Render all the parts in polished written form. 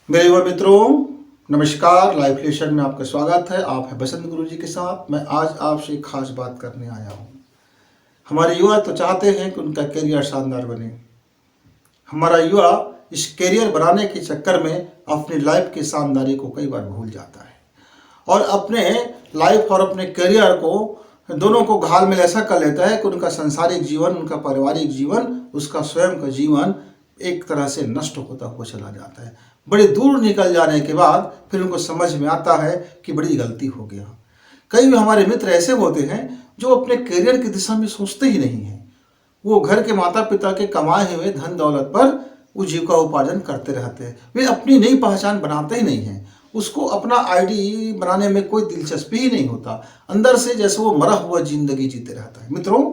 मेरे युवा मित्रों, नमस्कार। लाइफ लेशन में आपका स्वागत है। आप है बसंत गुरु जी के साथ। मैं आज आपसे एक खास बात करने आया हूँ। हमारे युवा तो चाहते हैं कि उनका करियर शानदार बने। हमारा युवा इस करियर बनाने के चक्कर में अपनी लाइफ की शानदारी को कई बार भूल जाता है और अपने लाइफ और अपने करियर को दोनों को घाल में ऐसा कर लेता है कि उनका सांसारिक जीवन, उनका पारिवारिक जीवन, उसका स्वयं का जीवन एक तरह से नष्ट होता हुआ चला जाता है। बड़ी दूर निकल जाने के बाद फिर उनको समझ में आता है कि बड़ी गलती हो गया। कई भी हमारे मित्र ऐसे होते हैं जो अपने करियर की दिशा में सोचते ही नहीं हैं। वो घर के माता पिता के कमाए हुए धन दौलत पर वो जीविका उपार्जन करते रहते हैं। वे अपनी नई पहचान बनाते ही नहीं हैं। उसको अपना आईडी बनाने में कोई दिलचस्पी ही नहीं होता। अंदर से जैसे वो मरा हुआ जिंदगी जीते रहता है। मित्रों,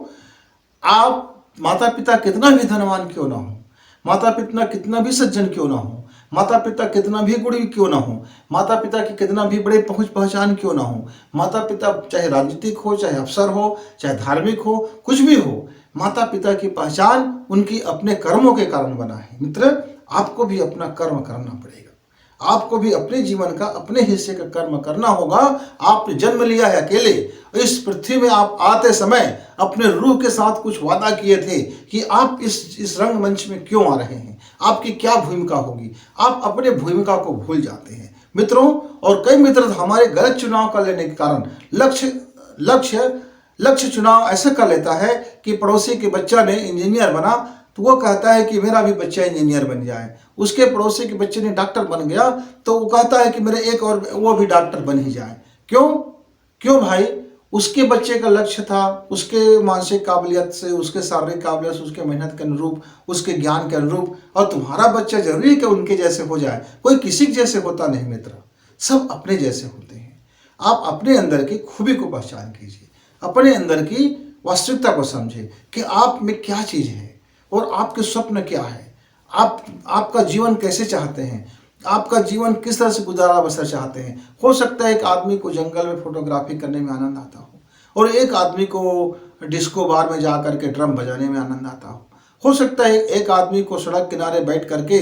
आप माता पिता कितना भी धनवान क्यों ना हो, माता पिता कितना भी सज्जन क्यों ना हो, माता पिता कितना भी गुणी क्यों ना हो, माता पिता की कितना भी बड़े पहुंच पहचान क्यों ना हो, माता पिता चाहे राजनीतिक हो, चाहे अफसर हो, चाहे धार्मिक हो, कुछ भी हो, माता पिता की पहचान उनकी अपने कर्मों के कारण बना है। मित्र, आपको भी अपना कर्म करना पड़ेगा। आपको भी अपने जीवन का, अपने हिस्से का कर्म करना होगा। आपने जन्म लिया है अकेले। इस पृथ्वी में आप आते समय अपने रूह के साथ कुछ वादा किए थे कि आप इस रंगमंच में क्यों आ रहे हैं, आपकी क्या भूमिका होगी। आप अपने भूमिका को भूल जाते हैं मित्रों। और कई मित्र हमारे गलत चुनाव कर लेने के कारण लक्ष्य चुनाव ऐसा कर लेता है कि पड़ोसी के बच्चा ने इंजीनियर बना तो वो कहता है कि मेरा भी बच्चा इंजीनियर बन जाए। उसके पड़ोसी के बच्चे ने डॉक्टर बन गया तो वो कहता है कि मेरे एक और वो भी डॉक्टर बन ही जाए। क्यों भाई? उसके बच्चे का लक्ष्य था, उसके मानसिक काबिलियत से, उसके शारीरिक काबिलियत से, उसके मेहनत के अनुरूप, उसके ज्ञान के अनुरूप। और तुम्हारा बच्चा जरूरी है कि उनके जैसे हो जाए? कोई किसी के जैसे होता नहीं मित्र, सब अपने जैसे होते हैं। आप अपने अंदर की खूबी को पहचान कीजिए, अपने अंदर की वास्तविकता को समझें कि आप में क्या चीज़ है और आपके स्वप्न क्या है। आपका जीवन कैसे चाहते हैं, आपका जीवन किस तरह से गुजारा बसर चाहते हैं। हो सकता है एक आदमी को जंगल में फोटोग्राफी करने में आनंद आता हो और एक आदमी को डिस्को बार में जा करके ड्रम बजाने में आनंद आता हो सकता है एक आदमी को सड़क किनारे बैठ करके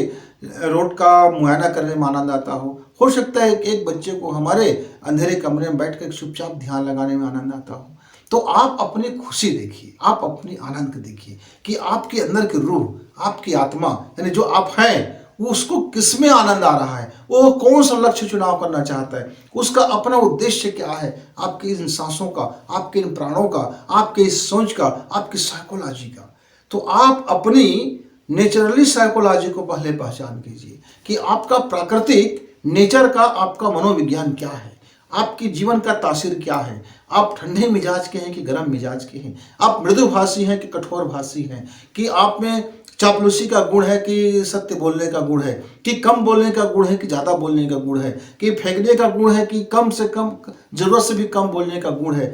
रोड का मुआयना करने में आनंद आता हो सकता है एक बच्चे को हमारे अंधेरे कमरे में बैठ कर चुपचाप ध्यान लगाने में आनंद आता हो। तो आप अपनी खुशी देखिए, आप अपनी आनंद देखिए कि आपके अंदर की रूह, आपकी आत्मा, यानी जो आप हैं, वो उसको किस में आनंद आ रहा है, वो कौन सा लक्ष्य चुनाव करना चाहता है, उसका अपना उद्देश्य क्या है, आपकी इन सांसों का, आपके इन प्राणों का, आपके इस सोच का, आपकी साइकोलॉजी का। तो आप अपनी नेचुरली साइकोलॉजी को पहले पहचान कीजिए कि आपका प्राकृतिक नेचर का, आपका मनोविज्ञान क्या है, आपके जीवन का तासीर क्या है। आप ठंडे मिजाज के हैं कि गर्म मिजाज के हैं, आप मृदुभाषी हैं कि कठोर भाषी हैं, कि आप में चापलूसी का गुण है कि सत्य बोलने का गुण है, कि कम बोलने का गुण है कि ज़्यादा बोलने का गुण है, कि फेंकने का गुण है कि कम से कम, जरूरत से भी कम बोलने का गुण है।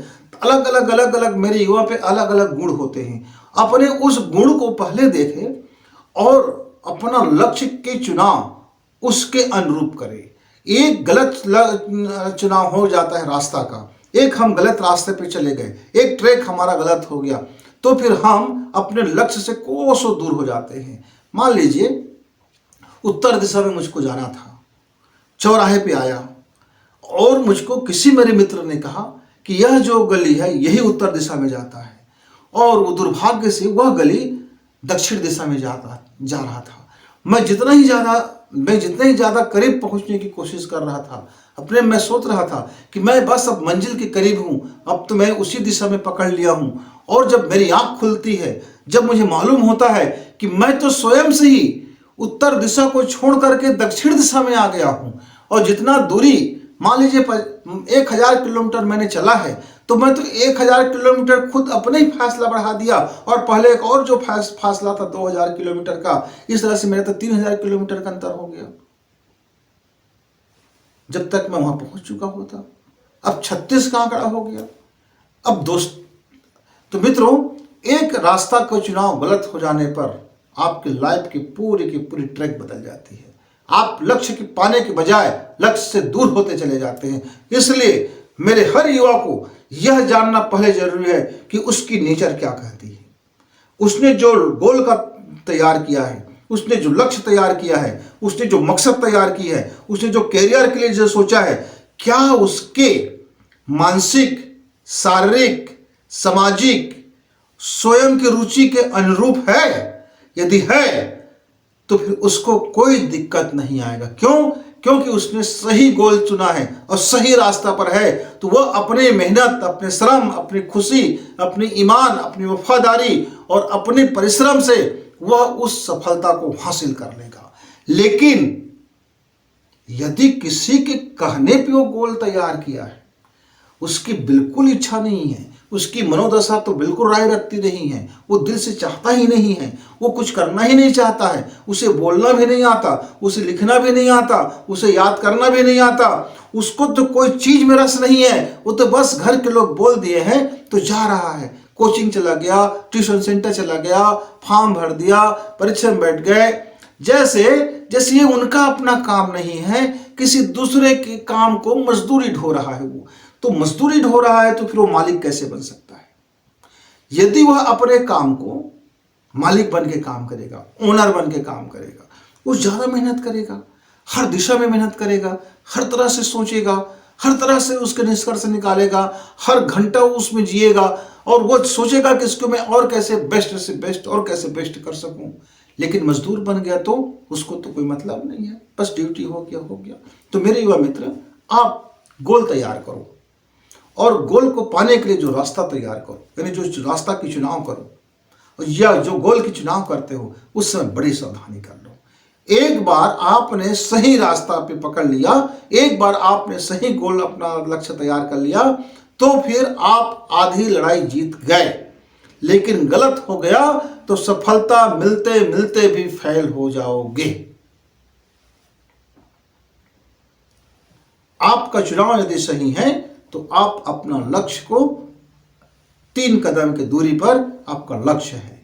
अलग अलग मेरे युवा पे अलग अलग गुण होते हैं। अपने उस गुण को पहले देखें और अपना लक्ष्य के चुनाव उसके अनुरूप करें। एक गलत चुनाव हो जाता है रास्ता का, एक हम गलत रास्ते पे चले गए, एक ट्रैक हमारा गलत हो गया तो फिर हम अपने लक्ष्य से कोसों दूर हो जाते हैं। मान लीजिए उत्तर दिशा में मुझको जाना था, चौराहे पे आया और मुझको किसी मेरे मित्र ने कहा कि यह जो गली है यही उत्तर दिशा में जाता है, और वो दुर्भाग्य से वह गली दक्षिण दिशा में जा रहा था। मैं जितना ही ज़्यादा करीब पहुंचने की कोशिश कर रहा था, अपने मैं सोच रहा था कि मैं बस अब मंजिल के करीब हूं, अब तो मैं उसी दिशा में पकड़ लिया हूं। और जब मेरी आंख खुलती है, जब मुझे मालूम होता है कि मैं तो स्वयं से ही उत्तर दिशा को छोड़ करके दक्षिण दिशा में आ गया हूं, और जितना दूरी मान लीजिए 1000 किलोमीटर मैंने चला है, तो मैं तो 1000 किलोमीटर खुद अपने ही फासला बढ़ा दिया, और पहले एक और जो फासला था 2000 किलोमीटर का, इस तरह से मेरा तो 3000 किलोमीटर का अंतर हो गया जब तक मैं वहां पहुंच चुका होता। अब 36 का आंकड़ा हो गया। अब दोस्त तो मित्रों, एक रास्ता का चुनाव गलत हो जाने पर आपकी लाइफ की पूरी ट्रैक बदल जाती है। आप लक्ष्य के पाने के बजाय लक्ष्य से दूर होते चले जाते हैं। इसलिए मेरे हर युवा को यह जानना पहले जरूरी है कि उसकी नेचर क्या कहती है, उसने जो गोल का तैयार किया है, उसने जो लक्ष्य तैयार किया है, उसने जो मकसद तैयार की है, उसने जो कैरियर के लिए जो सोचा है, क्या उसके मानसिक, शारीरिक, सामाजिक, स्वयं की रुचि के अनुरूप है? यदि है तो फिर उसको कोई दिक्कत नहीं आएगा। क्यों? क्योंकि उसने सही गोल चुना है और सही रास्ता पर है। तो वह अपनी मेहनत, अपने श्रम, अपनी खुशी, अपनी ईमान, अपनी वफादारी और अपने परिश्रम से वह उस सफलता को हासिल कर लेगा। लेकिन यदि किसी के कहने पे वो गोल तैयार किया है, उसकी बिल्कुल इच्छा नहीं है, उसकी मनोदशा तो बिल्कुल राय रखती नहीं है, वो दिल से चाहता ही नहीं है, वो कुछ करना ही नहीं चाहता है, उसे बोलना भी नहीं आता, उसे लिखना भी नहीं आता, उसे याद करना भी नहीं आता, उसको तो कोई चीज में रस नहीं है, वो तो बस घर के लोग बोल दिए हैं तो जा रहा है, कोचिंग चला गया, ट्यूशन सेंटर चला गया, फॉर्म भर दिया, परीक्षा में बैठ गए, जैसे जैसे ये उनका अपना काम नहीं है, किसी दूसरे के काम को मजदूरी ढो रहा है। वो तो मजदूरी ढो रहा है तो फिर वो मालिक कैसे बन सकता है? यदि वह अपने काम को मालिक बन के काम करेगा, ओनर बन के काम करेगा, वो ज्यादा मेहनत करेगा, हर दिशा में मेहनत करेगा, हर तरह से सोचेगा, हर तरह से उसके निष्कर्ष निकालेगा, हर घंटा उसमें जिएगा और वो सोचेगा कि इसको मैं और कैसे बेस्ट से बेस्ट और कैसे बेस्ट कर सकूं। लेकिन मजदूर बन गया तो उसको तो कोई मतलब नहीं है, बस ड्यूटी हो गया हो गया। तो मेरे युवा मित्र, आप गोल तैयार करो और गोल को पाने के लिए जो रास्ता तैयार करो, यानी जो रास्ता की चुनाव करो, या जो गोल की चुनाव करते हो उस समय बड़ी सावधानी कर लो। एक बार आपने सही रास्ता पे पकड़ लिया, एक बार आपने सही गोल, अपना लक्ष्य तैयार कर लिया, तो फिर आप आधी लड़ाई जीत गए। लेकिन गलत हो गया तो सफलता मिलते मिलते भी फेल हो जाओगे। आपका चुनाव यदि सही है तो आप अपना लक्ष्य को 3 कदम की दूरी पर आपका लक्ष्य है।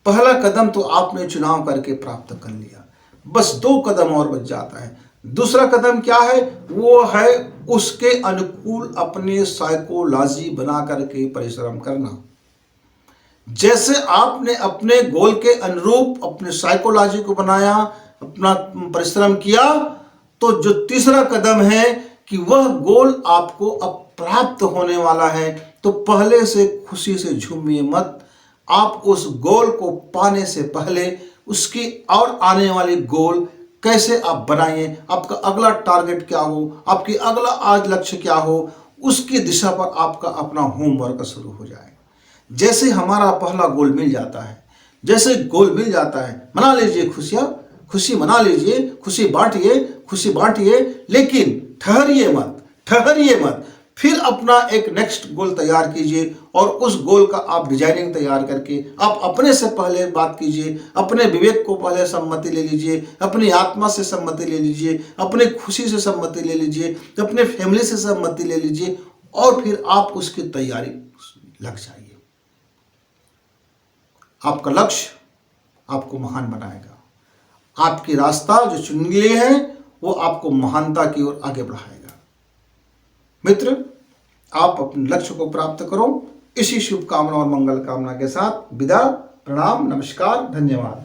पहला कदम तो आपने चुनाव करके प्राप्त कर लिया, बस 2 कदम और बच जाता है। दूसरा कदम क्या है? वो है उसके अनुकूल अपने साइकोलॉजी बना करके परिश्रम करना। जैसे आपने अपने गोल के अनुरूप अपने साइकोलॉजी को बनाया, अपना परिश्रम किया, तो जो तीसरा कदम है कि वह गोल आपको अब प्राप्त होने वाला है, तो पहले से खुशी से झूमिए मत। आप उस गोल को पाने से पहले उसकी और आने वाली गोल कैसे आप बनाइए, आपका अगला टारगेट क्या हो, आपकी अगला आज लक्ष्य क्या हो, उसकी दिशा पर आपका अपना होमवर्क शुरू हो जाए। जैसे हमारा पहला गोल मिल जाता है, जैसे गोल मिल जाता है, मना लीजिए खुशियां, खुशी मना लीजिए, खुशी बांटिए, खुशी बांटिए, लेकिन ठहरिए मत, ठहरिए मत। फिर अपना एक नेक्स्ट गोल तैयार कीजिए और उस गोल का आप डिजाइनिंग तैयार करके आप अपने से पहले बात कीजिए, अपने विवेक को पहले सम्मति ले लीजिए, अपनी आत्मा से सम्मति ले लीजिए, अपने खुशी से सम्मति ले लीजिए, अपने फैमिली से सम्मति ले लीजिए और फिर आप उसकी तैयारी लग जाइए। आपका लक्ष्य आपको महान बनाएगा, आपकी रास्ता जो चुन लिए है वो आपको महानता की ओर आगे बढ़ाएगा। मित्र, आप अपने लक्ष्य को प्राप्त करो। इसी शुभकामना और मंगल कामना के साथ विदा, प्रणाम, नमस्कार, धन्यवाद।